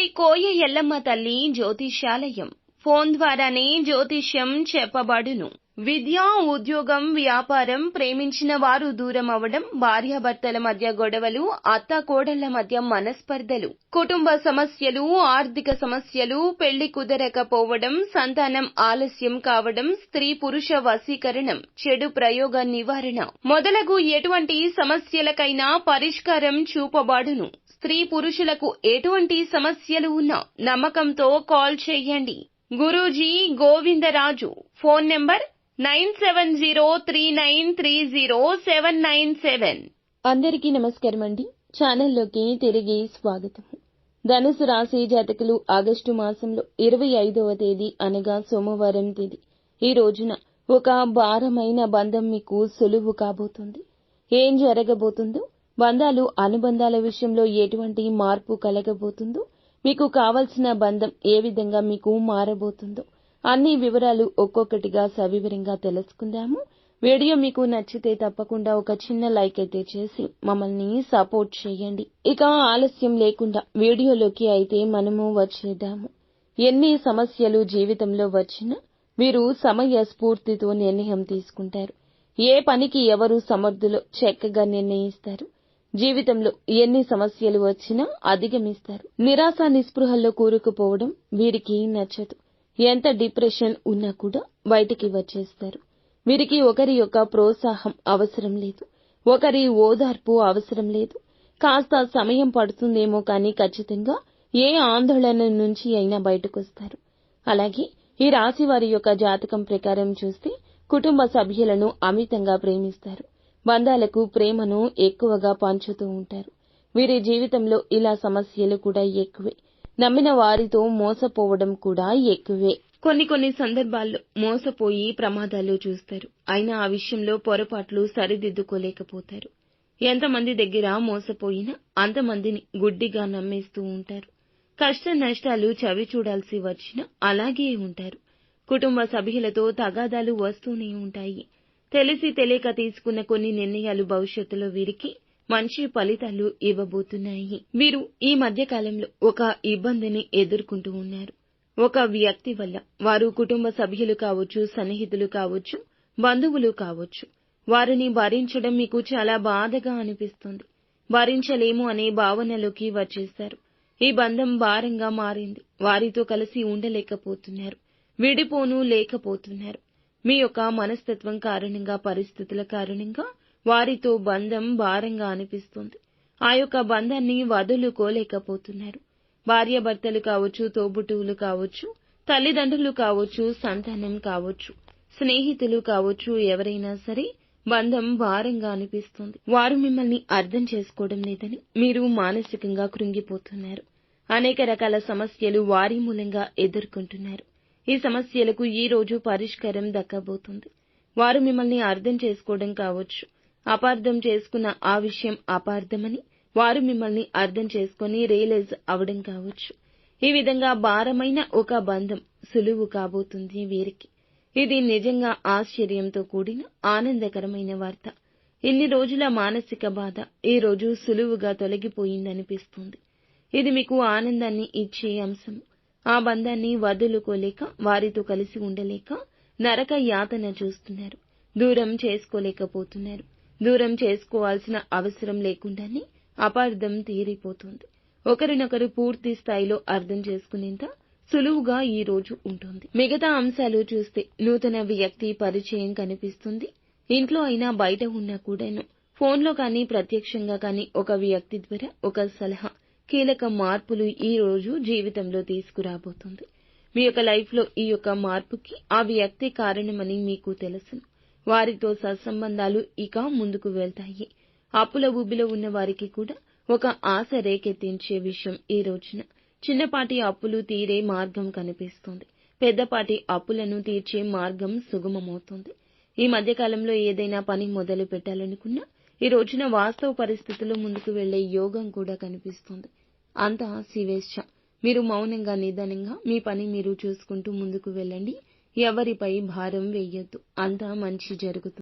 శ్రీ కోయ ఎల్లమ్మ తల్లి జ్యోతిష్యాలయం. ఫోన్ ద్వారానే జ్యోతిష్యం చెప్పబడును. విద్య, ఉద్యోగం, వ్యాపారం, ప్రేమించిన వారు దూరం అవడం, భార్యాభర్తల మధ్య గొడవలు, అత్తాకోడళ్ల మధ్య మనస్పర్ధలు, కుటుంబ సమస్యలు, ఆర్థిక సమస్యలు, పెళ్లి కుదరకపోవడం, సంతానం ఆలస్యం కావడం, స్త్రీ పురుష వశీకరణం, చెడు ప్రయోగ నివారణ మొదలగు ఎటువంటి సమస్యలకైనా పరిష్కారం చూపబడును. స్త్రీ పురుషులకు ఎటువంటి సమస్యలు ఉన్నా నమ్మకంతో కాల్ చేయండి. గురూజీ గోవిందరాజు. Phone number 9703930797. అందరికీ నమస్కారం అండి. ఛానల్లోకి తిరిగి స్వాగతం. ధనుసు రాశి జాతకులు ఆగస్టు మాసంలో 25వ తేదీ అనగా సోమవారం తేదీ ఈ రోజున ఒక భారమైన బంధం మీకు సులువు కాబోతుంది. ఏం జరగబోతుందో, బంధాలు అనుబంధాల విషయంలో ఎటువంటి మార్పు కలగబోతుందో, మీకు కావలసిన బంధం ఏ విధంగా మీకు మారబోతుందో అన్ని వివరాలు ఒక్కొక్కటిగా సవివరంగా తెలుసుకుందాము. వీడియో మీకు నచ్చితే తప్పకుండా ఒక చిన్న లైక్ అయితే చేసి మమ్మల్ని సపోర్ట్ చేయండి. ఇక ఆలస్యం లేకుండా వీడియోలోకి అయితే మనము వచ్చేద్దాము. ఎన్ని సమస్యలు జీవితంలో వచ్చినా మీరు సమయ స్ఫూర్తితో నిర్ణయం తీసుకుంటారు. ఏ పనికి ఎవరు సమర్థులో చక్కగా నిర్ణయిస్తారు. జీవితంలో ఎన్ని సమస్యలు వచ్చినా అధిగమిస్తారు. నిరాశ నిస్పృహల్లో కూరుకుపోవడం వీరికి నచ్చదు. ఎంత డిప్రెషన్ ఉన్నా కూడా బయటికి వచ్చేస్తారు. వీరికి ఒకరి యొక్క ప్రోత్సాహం అవసరం లేదు, ఒకరి ఓదార్పు అవసరం లేదు. కాస్త సమయం పడుతుందేమో కానీ ఖచ్చితంగా ఏ ఆందోళన నుంచి అయినా బయటకొస్తారు. అలాగే ఈ రాశి వారి యొక్క జాతకం ప్రకారం చూస్తే కుటుంబ సభ్యులను అమితంగా ప్రేమిస్తారు. బంధాలకు ప్రేమను ఎక్కువగా పంచుతూ ఉంటారు. వీరి జీవితంలో ఇలా సమస్యలు కూడా ఎక్కువే. నమ్మిన వారితో మోసపోవడం కూడా ఎక్కువే. కొన్ని సందర్భాల్లో మోసపోయి ప్రమాదాలు చూస్తారు. అయినా ఆ విషయంలో పొరపాట్లు సరిదిద్దుకోలేకపోతారు. ఎంతమంది దగ్గర మోసపోయినా అంతమందిని గుడ్డిగా నమ్మేస్తూ ఉంటారు. కష్ట నష్టాలు చవి చూడాల్సి వచ్చినా అలాగే ఉంటారు. కుటుంబ సభ్యులతో తగాదాలు వస్తూనే ఉంటాయి. తెలిసి తెలియక తీసుకున్న కొన్ని నిర్ణయాలు భవిష్యత్తులో వీరికి మంచి ఫలితాలు ఇవ్వబోతున్నాయి. వీరు ఈ మధ్య కాలంలో ఒక ఇబ్బందిని ఎదుర్కొంటూ ఉన్నారు. ఒక వ్యక్తి వల్ల వారు కుటుంబ సభ్యులు కావచ్చు, సన్నిహితులు కావచ్చు, బంధువులు కావచ్చు, వారిని భరించడం మీకు చాలా బాధగా అనిపిస్తుంది. భరించలేము అనే భావనలోకి వచ్చేశారు. ఈ బంధం భారంగా మారింది. వారితో కలిసి ఉండలేకపోతున్నారు. విడిపోను లేకపోతున్నారు. మీ యొక్క మనస్తత్వం కారణంగా, పరిస్థితుల కారణంగా వారితో బంధం భారంగా అనిపిస్తుంది. ఆ యొక్క బంధాన్ని వదులుకోలేకపోతున్నారు. భార్యాభర్తలు కావచ్చు, తోబుట్టువులు కావచ్చు, తల్లిదండ్రులు కావచ్చు, సంతానం కావచ్చు, స్నేహితులు కావచ్చు, ఎవరైనా సరే బంధం భారంగా అనిపిస్తుంది. వారు మిమ్మల్ని అర్థం చేసుకోవడం లేదని మీరు మానసికంగా కృంగిపోతున్నారు. అనేక రకాల సమస్యలు వారి మూలంగా ఎదుర్కొంటున్నారు. ఈ సమస్యలకు ఈ రోజు పరిష్కారం దక్కబోతుంది. వారు మిమ్మల్ని అర్థం చేసుకోవడం కావచ్చు, అపార్థం చేసుకున్న ఆ విషయం అపార్థమని వారు మిమ్మల్ని అర్థం చేసుకుని రియలైజ్ అవడం కావచ్చు. ఈ విధంగా భారమైన ఒక బంధం సులువు కాబోతుంది వీరికి. ఇది నిజంగా ఆశ్చర్యంతో కూడిన ఆనందకరమైన వార్త. ఇన్ని రోజుల మానసిక బాధ ఈ రోజు సులువుగా తొలగిపోయిందనిపిస్తుంది. ఇది మీకు ఆనందాన్ని ఇచ్చే అంశం. ఆ బంధాన్ని వదులుకోలేక, వారితో కలిసి ఉండలేక నరక యాతన చూస్తున్నారు. దూరం చేసుకోలేకపోతున్నారు. దూరం చేసుకోవాల్సిన అవసరం లేకుండానే అపార్థం తీరిపోతుంది. ఒకరినొకరు పూర్తి స్థాయిలో అర్థం చేసుకునేంత సులువుగా ఈ రోజు ఉంటుంది. మిగతా అంశాలు చూస్తే నూతన వ్యక్తి పరిచయం కనిపిస్తుంది. ఇంట్లో అయినా బయట ఉన్నా కూడాను ఫోన్లో కానీ ప్రత్యక్షంగా కానీ ఒక వ్యక్తి ద్వారా ఒక సలహా కీలక మార్పులు ఈ రోజు జీవితంలో తీసుకురాబోతుంది. మీ యొక్క లైఫ్లో ఈ యొక్క మార్పుకి ఆ వ్యక్తి కారణమని మీకు తెలుసును. వారితో సత్సంబంధాలు ఇక ముందుకు వెళ్తాయి. అప్పుల ఊబిలో ఉన్న వారికి కూడా ఒక ఆశ రేకెత్తించే విషయం ఈ రోజున. చిన్నపాటి అప్పులు తీరే మార్గం కనిపిస్తుంది. పెద్దపాటి అప్పులను తీర్చే మార్గం సుగమమవుతుంది. ఈ మధ్యకాలంలో ఏదైనా పని మొదలు పెట్టాలనుకున్నా ఈ రోజున వాస్తవ పరిస్థితుల్లో ముందుకు వెళ్లే యోగం కూడా కనిపిస్తుంది. అంతా శివేచ్ఛ. మీరు మౌనంగా, నిదానంగా మీ పని మీరు చూసుకుంటూ ముందుకు వెళ్ళండి. ఎవరిపై భారం వేయొద్దు. అంతా మంచి జరుగుతుంది.